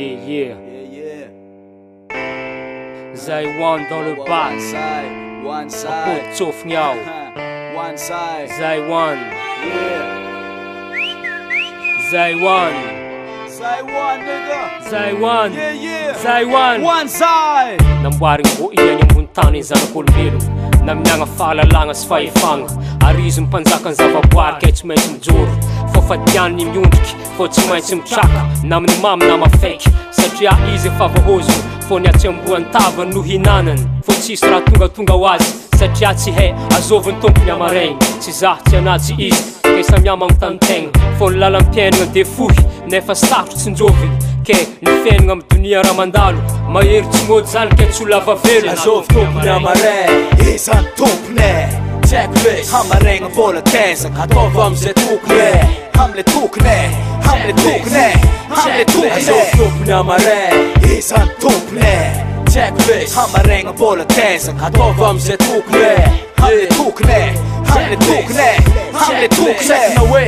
Yeah. Zaiwan dans le bass. One Pot side. sauf niao. One side. Zaiwan. Yeah. Zaiwan. Zaiwan, nigga. Zaiwan. Yeah. Zaiwan. One side. Namboaring buian yung buntani zanak'olombelo na miagna fahalalagna sy fahefagna ary izy mpanjaka ny zavaboary kay tsy maintsy mijoro fô fadiany ny miondriky fô tsy maintsy mitraka na amin'ny mamy na mafaiky satria izy efa voahozony fô ny atsiamboany tavany no hinanany fô tsisy raha tongatonga ho azy satria tsy hay azoviny tompony amaregny tsy za tsy anà tsy izy kay samia magnontany-tegna fô ny lalam-piainagna de fohy nefa sarotry tsinjoviny ke ny fiainagna amy donia raha mandalo mahery tsy mody zany ke tsy olona vavelo Azov tompony amaray, isan'ny tompony checklist hamaregna vola tezaka ataova am'zay tokony hamle tokony hamle tokony hamle tokony Azov tompony amaray, isan'ny tompony checklist hamaregna vola tezaka ataova am'zay tokony hamle tokony hamle tokony hamle tokony na hoe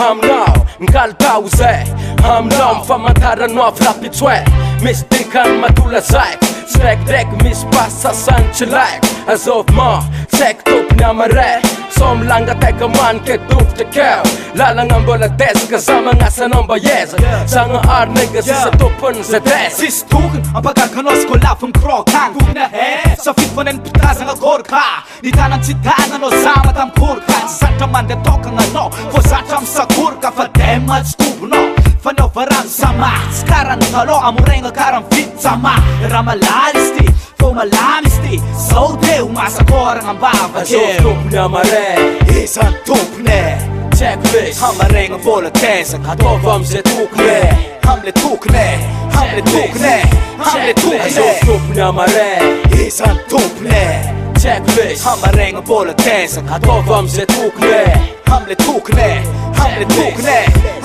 aminao ngalotao zay aminao mifamantaranao avy rapitsy misy dikany matola zaiko Srek misy pasasany tsy laiko Azov ma tsaiky tompony amaray so milanga taika many ke dovitra keo lalagna mbola tezaka za magnasanao mba ezaka Zagnahary nigga sisa tompony zay tezaka Sisy tokony ampagakanao sy koa lafy mikrokany Tokony he safidy fa nenipitazagna gorka Ny tanan tsy tananao zama tam korka Tsy zatra mandeha tokagna anao fô zatra misagorka fa dema tsy tombonao Fa niova rano sama Tsy karany talo amoregna kara mividy sama Raha malala izy ty fô malamy izy ty Zao de ho masakoragna ambava Azov tompony amaray, isan'ny tompony checklist hamaregna vola tezaka ataova am'zay tokony hamle tokony hamle tokony hamle tokony Azov tompony amaray, isan'ny tompony checklist hamaregna vola tezaka ataova am'zay tokony hamle tokony hamle tokony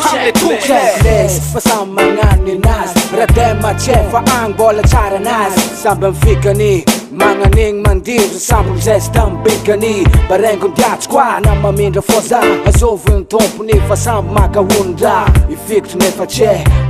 hamle tokony Checklist fa samy magnano ninazy raha de matsefa agny mbola tsara anazy samby mifikany magnan'igny mandiro samby mizesta mibikany barengo ndiatsy koa na mamindra fô za azoviny tompony fa samby makahonondraha ifikitry nefa tsy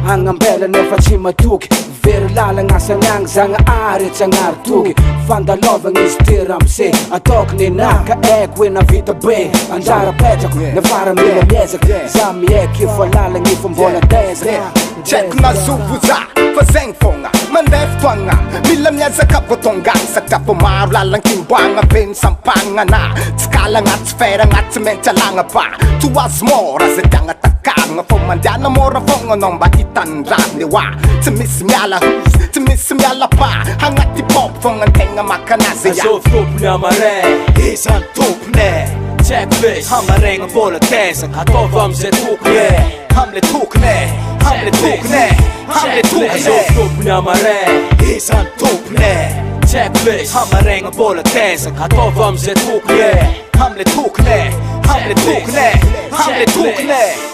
agnambela nefa tsy matoky very lalagna asagny Zagnahary tsy agnary toky fandalovagna izy ty ramse ataoko ninaka aiko hoe navita be anjara petrako navara mila miezaka za mieky efa lalagna efa mbola tezaka Check na zovo za fa zegny fogna mandeha fotoagna mila miezaka vô tonga satria fô maro lalan-kimboagna be ny sampagnana tsy kala agnaty fera agnaty maintsy alagna ba toazy mora zay tiagna takaragna fô mandiana mora fogna anao mba hitany rany oa tsy misy miala hosy tsy misy miala ba agnaty pop fogna antegna makanazy Azov tompony amaray, isan'ny tompony checklist hamaregna vola tezaka ataova am'zay tokony hamle tokony hamle tokony hamle tokony Azov tompony amaray, isan'ny tompony checklist hamaregna vola tezaka ataova am'zay tokony hamle tokony hamle tokony hamle tokony